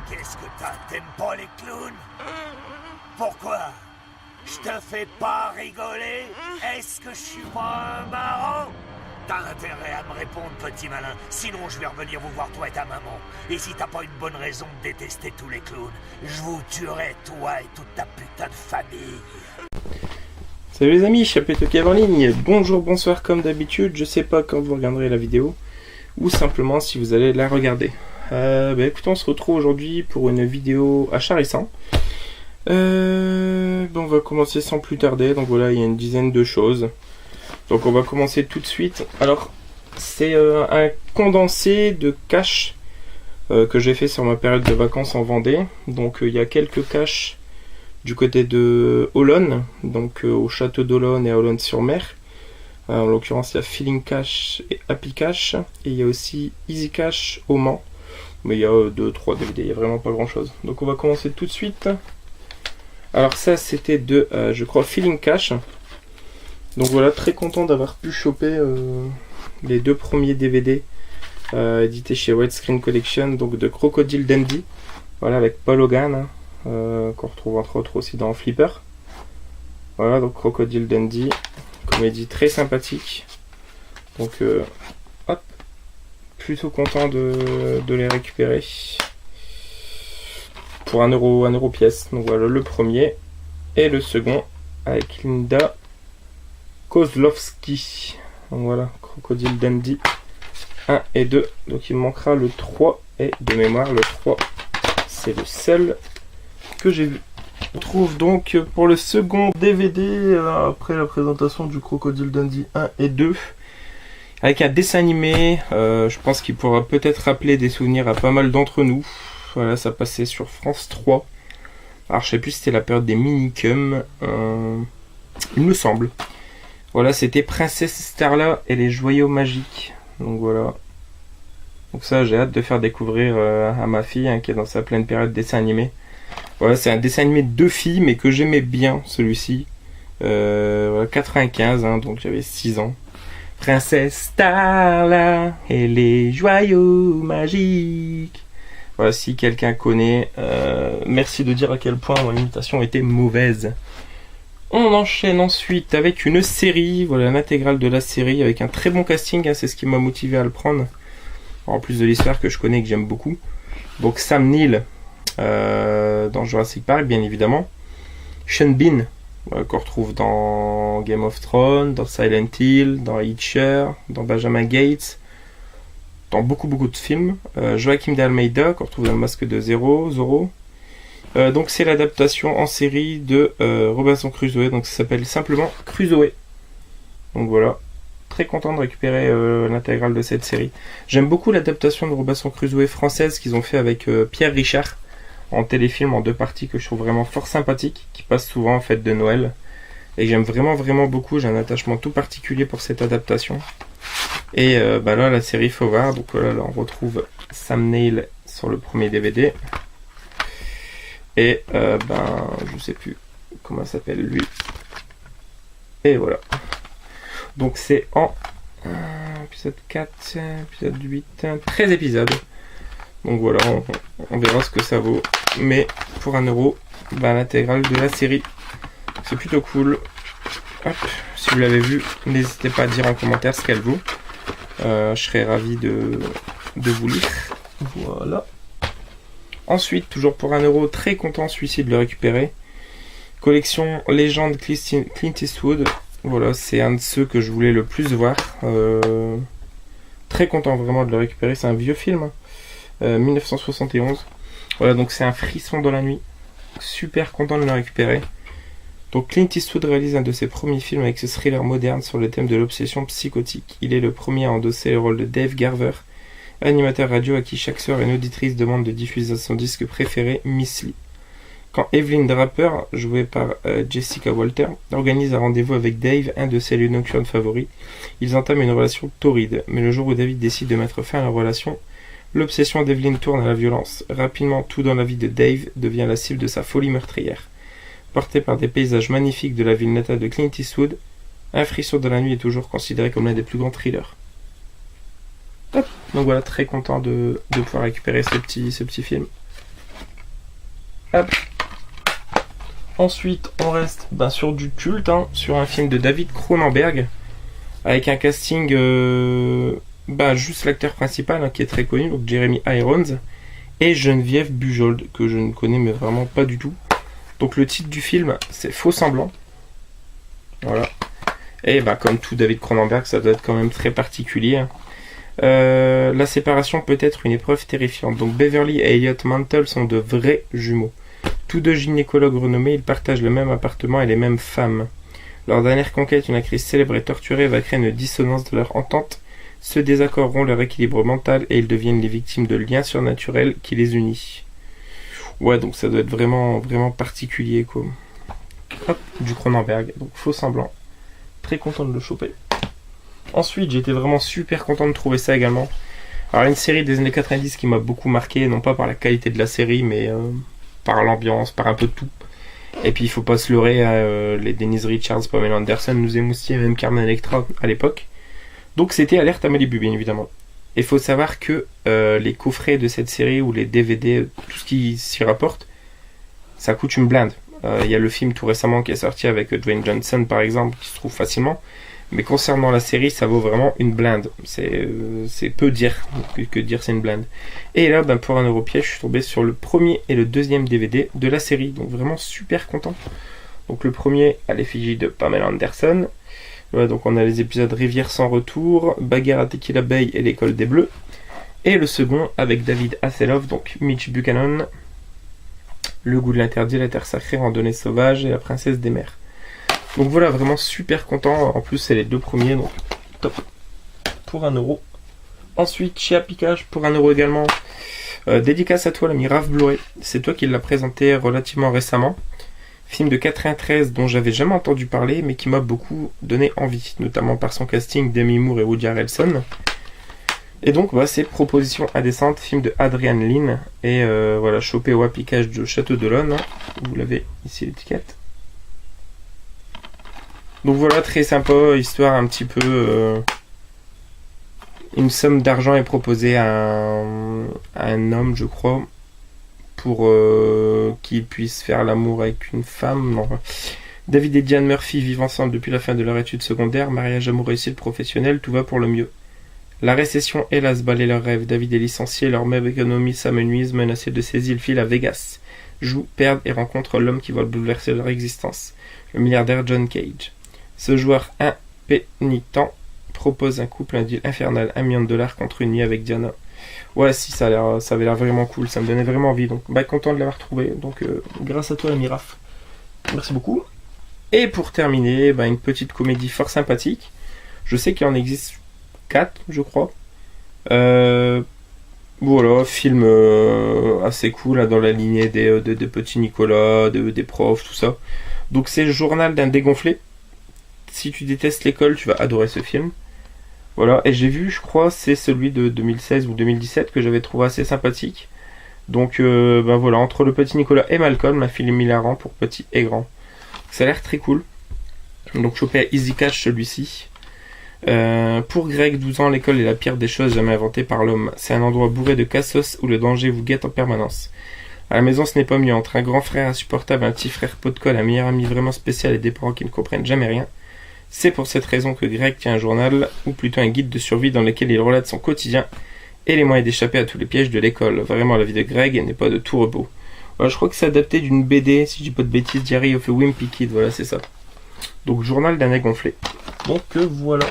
Qu'est-ce que t'as? T'aimes pas les clowns? Pourquoi? Je te fais pas rigoler? Est-ce que je suis pas un marrant? T'as intérêt à me répondre, petit malin. Sinon, je vais revenir vous voir, toi et ta maman. Et si t'as pas une bonne raison de détester tous les clowns, je vous tuerai, toi et toute ta putain de famille. Salut les amis, Chapéto Kev en ligne. Bonjour, bonsoir, comme d'habitude. Je sais pas quand vous regarderez la vidéo, ou simplement si vous allez la regarder. Écoutez, on se retrouve aujourd'hui pour une vidéo achat récent. On va commencer sans plus tarder. Donc voilà, il y a une dizaine de choses. Donc on va commencer tout de suite. Alors, c'est un condensé de caches que j'ai fait sur ma période de vacances en Vendée. Donc il y a quelques caches du côté de Olonne, donc au château d'Olonne et à Olonne-sur-Mer. En l'occurrence, il y a Feeling Cash et Happy Cash. Et il y a aussi Easy Cash au Mans. Mais il y a 2-3 DVD, il n'y a vraiment pas grand chose. Donc on va commencer tout de suite. Alors ça, c'était de, je crois, Feeling Cash. Donc voilà, très content d'avoir pu choper les deux premiers DVD édités chez Widescreen Collection, donc de Crocodile Dundee. Voilà, avec Paul Hogan, qu'on retrouve entre autres aussi dans Flipper. Voilà, donc Crocodile Dundee, comédie très sympathique. Donc, hop, plutôt content de les récupérer. Pour 1 euro pièce. Donc voilà, le premier. Et le second, avec Linda Kozlowski. Donc voilà, Crocodile Dundee 1 et 2. Donc il me manquera le 3. Et de mémoire, le 3, c'est le seul que j'ai vu. On trouve donc pour le second DVD, après la présentation du Crocodile Dundee 1 et 2, avec un dessin animé, je pense qu'il pourra peut-être rappeler des souvenirs à pas mal d'entre nous. Voilà, ça passait sur France 3. Alors je sais plus si c'était la période des Minicums, il me semble. Voilà, c'était Princesse Starla et les joyaux magiques. Donc voilà. Donc ça, j'ai hâte de faire découvrir à ma fille, qui est dans sa pleine période dessin animé. Voilà, c'est un dessin animé de 2 filles, mais que j'aimais bien, celui-ci. Voilà, 95, donc j'avais 6 ans. Princesse Starla et les joyaux magiques. Voilà, si quelqu'un connaît, merci de dire à quel point mon imitation était mauvaise. On enchaîne ensuite avec une série, voilà l'intégrale de la série, avec un très bon casting, c'est ce qui m'a motivé à le prendre. En plus de l'histoire que je connais et que j'aime beaucoup. Donc Sam Neill dans Jurassic Park, bien évidemment. Sean Bean, qu'on retrouve dans Game of Thrones, dans Silent Hill, dans Hitcher, dans Benjamin Gates, dans beaucoup de films. Joaquim de Almeida, qu'on retrouve dans Le Masque de Zorro. Donc c'est l'adaptation en série de Robinson Crusoe, donc ça s'appelle simplement Crusoe. Donc voilà. Très content de récupérer l'intégrale de cette série. J'aime beaucoup l'adaptation de Robinson Crusoe française qu'ils ont fait avec Pierre Richard en téléfilm en 2 parties que je trouve vraiment fort sympathique, qui passe souvent en fête de Noël. Et j'aime vraiment beaucoup, j'ai un attachement tout particulier pour cette adaptation. Et là la série faut voir, donc voilà, là, on retrouve Sam Neill sur le premier DVD. Et je sais plus comment s'appelle lui. Et voilà. Donc c'est en épisode 4, épisode 8, 13 épisodes. Donc voilà, on verra ce que ça vaut. Mais pour 1 euro, l'intégrale de la série. C'est plutôt cool. Hop, si vous l'avez vu, n'hésitez pas à dire en commentaire ce qu'elle vaut. Je serais ravi de vous lire. Voilà. Ensuite, toujours pour 1 euro, très content celui-ci de le récupérer. Collection Légende Clint Eastwood. Voilà, c'est un de ceux que je voulais le plus voir. Très content vraiment de le récupérer. C'est un vieux film, 1971. Voilà, donc c'est un frisson dans la nuit. Super content de le récupérer. Donc Clint Eastwood réalise un de ses premiers films avec ce thriller moderne sur le thème de l'obsession psychotique. Il est le premier à endosser le rôle de Dave Garver, animateur radio à qui chaque soir une auditrice demande de diffuser son disque préféré, Miss Lee. Quand Evelyn Draper, jouée par Jessica Walter, organise un rendez-vous avec Dave, un de ses lieux nocturnes favoris, ils entament une relation torride. Mais le jour où David décide de mettre fin à la relation, l'obsession d'Evelyn tourne à la violence. Rapidement, tout dans la vie de Dave devient la cible de sa folie meurtrière. Porté par des paysages magnifiques de la ville natale de Clint Eastwood, Un frisson de la nuit est toujours considéré comme l'un des plus grands thrillers. Hop. Donc voilà, très content de pouvoir récupérer ce petit film. Hop. Ensuite, on reste sur du culte, sur un film de David Cronenberg, avec un casting, juste l'acteur principal, qui est très connu, donc Jeremy Irons, et Geneviève Bujold, que je ne connais mais vraiment pas du tout. Donc le titre du film, c'est Faux Semblant. Voilà. Et comme tout David Cronenberg, ça doit être quand même très particulier. La séparation peut être une épreuve terrifiante. Donc Beverly et Elliot Mantle sont de vrais jumeaux. Tous deux gynécologues renommés, ils partagent le même appartement et les mêmes femmes. Leur dernière conquête, une actrice célèbre et torturée, va créer une dissonance de leur entente. Ce désaccord rompt leur équilibre mental et ils deviennent les victimes de liens surnaturels qui les unissent. Ouais, donc ça doit être vraiment, vraiment particulier, quoi. Hop, du Cronenberg, donc Faux Semblant. Très content de le choper. Ensuite, j'étais vraiment super content de trouver ça également. Alors, une série des années 90 qui m'a beaucoup marqué, non pas par la qualité de la série, mais par l'ambiance, par un peu de tout. Et puis, il faut pas se leurrer, les Dennis Richards, Pamela Anderson nous émoustillaient, même Carmen Electra à l'époque. Donc, c'était Alerte à Malibu, bien évidemment. Et il faut savoir que les coffrets de cette série, ou les DVD, tout ce qui s'y rapporte, ça coûte une blinde. Il y a le film tout récemment qui est sorti avec Dwayne Johnson, par exemple, qui se trouve facilement. Mais concernant la série, ça vaut vraiment une blinde. C'est peu dire que dire c'est une blinde. Et là, pour un euro piège, je suis tombé sur le premier et le deuxième DVD de la série. Donc vraiment super content. Donc le premier à l'effigie de Pamela Anderson. Voilà, donc on a les épisodes Rivière sans retour, Bagarre à Tequila Bay et l'école des Bleus. Et le second avec David Hasselhoff, donc Mitch Buchanan, Le goût de l'interdit, La terre sacrée, Randonnée sauvage et La princesse des mers. Donc voilà, vraiment super content. En plus, c'est les deux premiers, donc top. Pour 1 euro. Ensuite, chez Apicage, pour 1 euro également. Dédicace à toi, l'ami Raph Blu-ray. C'est toi qui l'as présenté relativement récemment. Film de 93 dont j'avais jamais entendu parler, mais qui m'a beaucoup donné envie, notamment par son casting Demi Moore et Woody Harrelson. Et donc, c'est Proposition indécente, film de Adrian Lyne. Et voilà, chopé au Apicage de Château d'Olonne. Vous l'avez ici l'étiquette. Donc voilà, très sympa, histoire un petit peu... une somme d'argent est proposée à un homme, je crois, pour qu'il puisse faire l'amour avec une femme. Non. David et Diane Murphy vivent ensemble depuis la fin de leur étude secondaire, mariage amoureux réussite professionnel, tout va pour le mieux. La récession, hélas, balaie leurs rêves. David est licencié, leur même économie s'amenuise, menacé de saisie, il file à Vegas. Joue, perd et rencontre l'homme qui va bouleverser leur existence, le milliardaire John Cage. Ce joueur impénitent propose un couple, un deal infernal, $1 million contre une nuit avec Diana. Ouais, si, ça avait l'air vraiment cool, ça me donnait vraiment envie. Donc, content de l'avoir trouvé. Donc, grâce à toi, l'ami Raph. Merci beaucoup. Et pour terminer, une petite comédie fort sympathique. Je sais qu'il en existe 4, je crois. Voilà, film assez cool, dans la lignée des petits Nicolas, des profs, tout ça. Donc, c'est le journal d'un dégonflé. Si tu détestes l'école, tu vas adorer ce film. Voilà, et j'ai vu, je crois, c'est celui de 2016 ou 2017 que j'avais trouvé assez sympathique. Donc, voilà, entre le petit Nicolas et Malcolm, un film hilarant pour petit et grand. Ça a l'air très cool. Donc, chopé à Easy Cash celui-ci. Pour Greg, 12 ans, l'école est la pire des choses jamais inventées par l'homme. C'est un endroit bourré de cassos où le danger vous guette en permanence. À la maison, ce n'est pas mieux. Entre un grand frère insupportable, un petit frère pot de colle, un meilleur ami vraiment spécial et des parents qui ne comprennent jamais rien. C'est pour cette raison que Greg tient un journal, ou plutôt un guide de survie dans lequel il relate son quotidien et les moyens d'échapper à tous les pièges de l'école. Vraiment, la vie de Greg n'est pas de tout repos. Voilà, je crois que c'est adapté d'une BD, si je dis pas de bêtises, Diary of a Wimpy Kid, voilà, c'est ça. Donc, journal d'un dégonflé. Donc, voilà.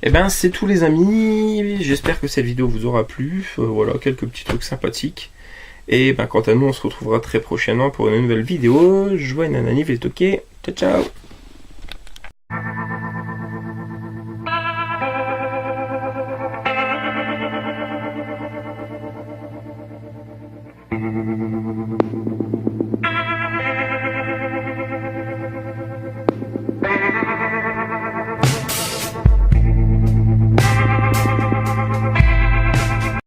Et c'est tout, les amis. J'espère que cette vidéo vous aura plu. Voilà, quelques petits trucs sympathiques. Et quant à nous, on se retrouvera très prochainement pour une nouvelle vidéo. Joyeux Nanani, ok. Ciao, ciao.